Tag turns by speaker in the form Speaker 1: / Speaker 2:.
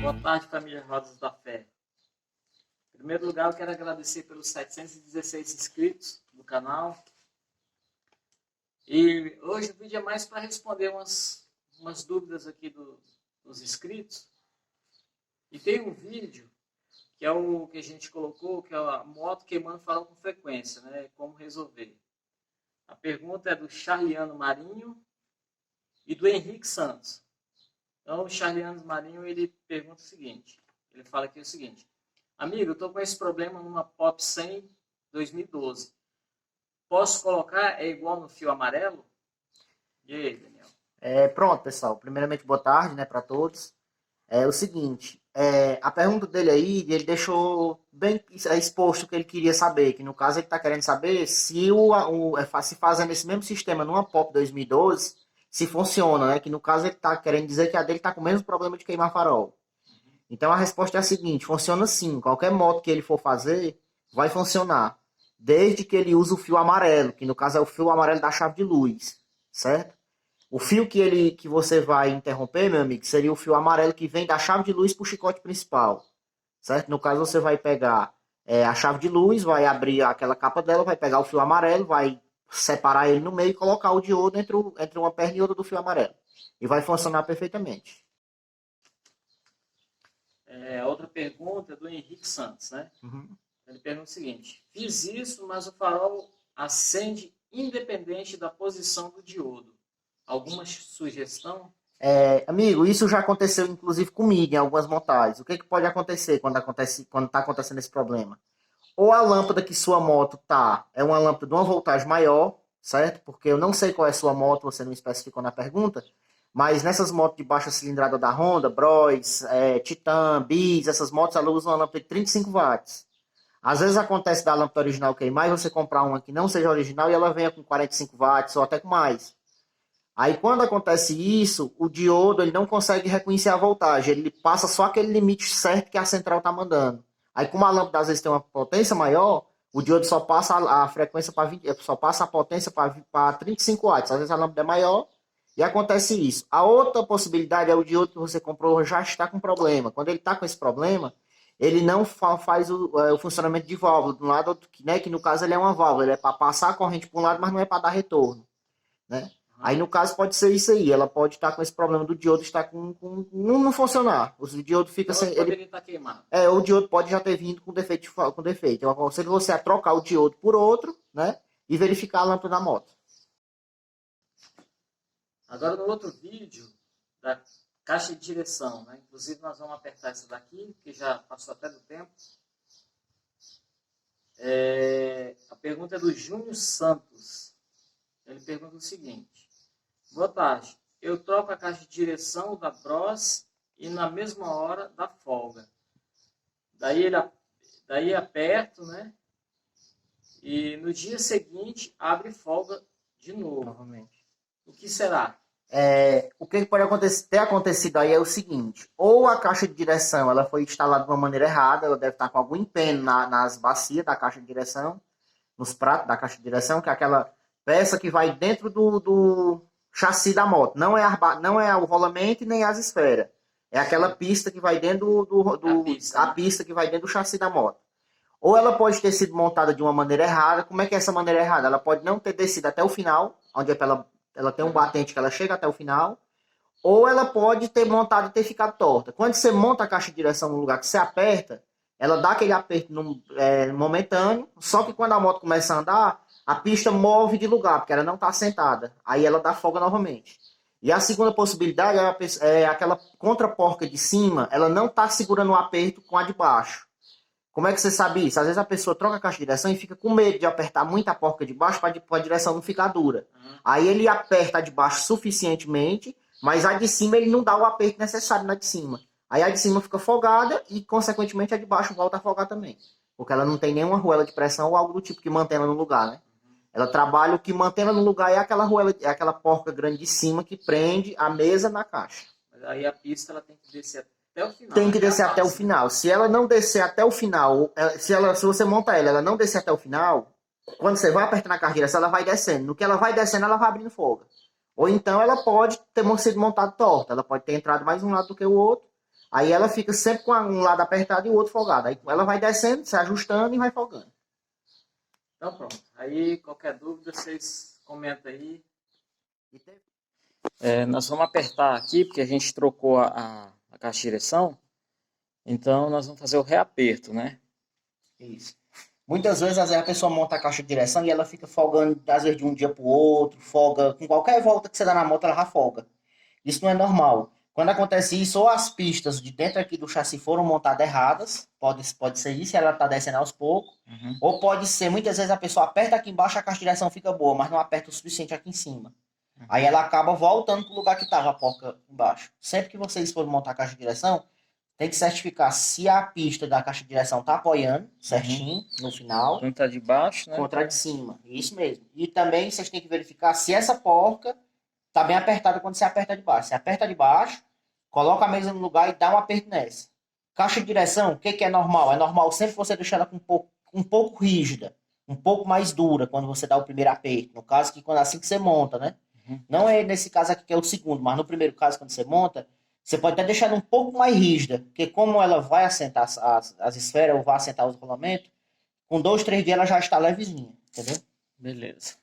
Speaker 1: Boa tarde, família Rodas da Fé. Em primeiro lugar, eu quero agradecer pelos 716 inscritos no canal. E hoje o vídeo é mais para responder umas dúvidas aqui dos inscritos. E tem um vídeo, que é o que a gente colocou, que é a moto queimando farol com frequência, né? Como resolver. A pergunta é do Charliano Marinho e do Henrique Santos. Então, o Charliano Marinho, ele pergunta o seguinte, ele fala aqui o seguinte: amigo, eu estou com esse problema numa Pop 100 2012. Posso colocar, é igual no fio amarelo? E aí, Daniel?
Speaker 2: Pronto, pessoal. Primeiramente, boa tarde, né, para todos. É o seguinte, a pergunta dele aí, ele deixou bem exposto o que ele queria saber, que no caso ele está querendo saber se se fazendo esse mesmo sistema numa Pop 2012, se funciona, né? Que no caso ele está querendo dizer que a dele está com o mesmo problema de queimar farol. Então a resposta é a seguinte: funciona sim. Qualquer moto que ele for fazer, vai funcionar. Desde que ele use o fio amarelo, que no caso é o fio amarelo da chave de luz, certo? O fio que você vai interromper, meu amigo, seria o fio amarelo que vem da chave de luz para o chicote principal, certo? No caso, você vai pegar a chave de luz, vai abrir aquela capa dela, vai pegar o fio amarelo, vai separar ele no meio e colocar o diodo entre uma perna e outra do fio amarelo. E vai funcionar perfeitamente.
Speaker 1: Outra pergunta é do Henrique Santos, né?
Speaker 2: Uhum.
Speaker 1: Ele pergunta o seguinte: fiz isso, mas o farol acende independente da posição do diodo. Alguma sugestão?
Speaker 2: Amigo, isso já aconteceu inclusive comigo em algumas montagens. O que pode acontecer quando está acontecendo esse problema? Ou a lâmpada que sua moto tá é uma lâmpada de uma voltagem maior, certo? Porque eu não sei qual é a sua moto, você não especificou na pergunta, mas nessas motos de baixa cilindrada da Honda, Bros, Titan, Bis, essas motos elas usam uma lâmpada de 35 watts. Às vezes acontece da lâmpada original queimar e você comprar uma que não seja original e ela venha com 45 watts ou até com mais. Aí quando acontece isso, o diodo ele não consegue reconhecer a voltagem, ele passa só aquele limite certo que a central está mandando. Aí como a lâmpada às vezes tem uma potência maior, o diodo só passa a frequência para 20, só passa a potência para 35 watts. Às vezes a lâmpada é maior e acontece isso. A outra possibilidade é o diodo que você comprou já está com problema. Quando ele está com esse problema, ele não faz o funcionamento de válvula de um lado, né, que no caso ele é uma válvula, ele é para passar a corrente para um lado, mas não é para dar retorno, né? Aí, no caso, pode ser isso aí. Ela pode estar com esse problema do diodo estar não funcionar. O diodo fica
Speaker 1: Então,
Speaker 2: sem.
Speaker 1: poderia estar queimado.
Speaker 2: O diodo pode já ter vindo com defeito. Com defeito. Eu aconselho você a trocar o diodo por outro, né? E verificar a lâmpada da moto.
Speaker 1: Agora, no outro vídeo da caixa de direção, né? Inclusive, nós vamos apertar essa daqui, que já passou até do tempo. A pergunta é do Júnior Santos. Ele pergunta o seguinte: boa tarde, eu troco a caixa de direção da Bros e na mesma hora da folga. Daí aperto, né? E no dia seguinte abre folga de novo.
Speaker 2: Novamente.
Speaker 1: O que será?
Speaker 2: O que pode ter acontecido aí é o seguinte: ou a caixa de direção ela foi instalada de uma maneira errada, ela deve estar com algum empeno nas bacias da caixa de direção, nos pratos da caixa de direção, que é aquela peça que vai dentro do chassi da moto. Não é o rolamento nem as esferas. É aquela pista que vai dentro a pista que vai dentro do chassi da moto. Ou ela pode ter sido montada de uma maneira errada. Como é que é essa maneira errada? Ela pode não ter descido até o final, onde ela tem um batente que ela chega até o final. Ou ela pode ter montado e ter ficado torta. Quando você monta a caixa de direção no lugar que você aperta, ela dá aquele aperto momentâneo, só que quando a moto começa a andar, a pista move de lugar, porque ela não está sentada. Aí ela dá folga novamente. E a segunda possibilidade é aquela contraporca de cima, ela não está segurando o aperto com a de baixo. Como é que você sabe isso? Às vezes a pessoa troca a caixa de direção e fica com medo de apertar muito a porca de baixo para a direção não ficar dura. Aí ele aperta a de baixo suficientemente, mas a de cima ele não dá o aperto necessário na de cima. Aí a de cima fica folgada e, consequentemente, a de baixo volta a folgar também. Porque ela não tem nenhuma arruela de pressão ou algo do tipo que mantém ela no lugar, né? Ela trabalha, o que mantém ela no lugar é aquela arruela, é aquela porca grande de cima que prende a mesa na caixa.
Speaker 1: Mas aí a pista ela tem que descer até o final.
Speaker 2: Tem que descer até o final. Se ela não descer até o final, se você monta ela não descer até o final, quando você vai apertando a carreira, ela vai descendo. No que ela vai descendo, ela vai abrindo folga. Ou então ela pode ter sido montada torta. Ela pode ter entrado mais um lado do que o outro. Aí ela fica sempre com um lado apertado e o outro folgado. Aí ela vai descendo, se ajustando e vai folgando.
Speaker 1: Então pronto. Aí qualquer dúvida vocês comentam aí. Nós vamos apertar aqui, porque a gente trocou a caixa de direção. Então nós vamos fazer o reaperto, né?
Speaker 2: Isso. Muitas vezes, às vezes, a pessoa monta a caixa de direção e ela fica folgando, às vezes, de um dia para o outro, folga. Com qualquer volta que você dá na moto, ela já folga. Isso não é normal. Quando acontece isso, ou as pistas de dentro aqui do chassi foram montadas erradas, pode ser isso, e ela está descendo aos poucos. Ou pode ser, muitas vezes, a pessoa aperta aqui embaixo, a caixa de direção fica boa, mas não aperta o suficiente aqui em cima. Aí ela acaba voltando para o lugar que estava a porca embaixo. Sempre que vocês forem montar a caixa de direção, tem que certificar se a pista da caixa de direção está apoiando certinho no final.
Speaker 1: Tanto a de baixo, né?
Speaker 2: Contra a de cima. Isso mesmo. E também vocês têm que verificar se essa porca está bem apertada quando você aperta de baixo. Você aperta de baixo, coloca a mesa no lugar e dá um aperto nessa. Caixa de direção, o que é normal? É normal sempre você deixar ela um pouco rígida, um pouco mais dura quando você dá o primeiro aperto. No caso, assim que você monta, né? Não é nesse caso aqui que é o segundo, mas no primeiro caso, quando você monta, você pode até deixar ela um pouco mais rígida, porque como ela vai assentar as esferas ou vai assentar os rolamentos, com 2, 3 dias ela já está levezinha, entendeu?
Speaker 1: Beleza.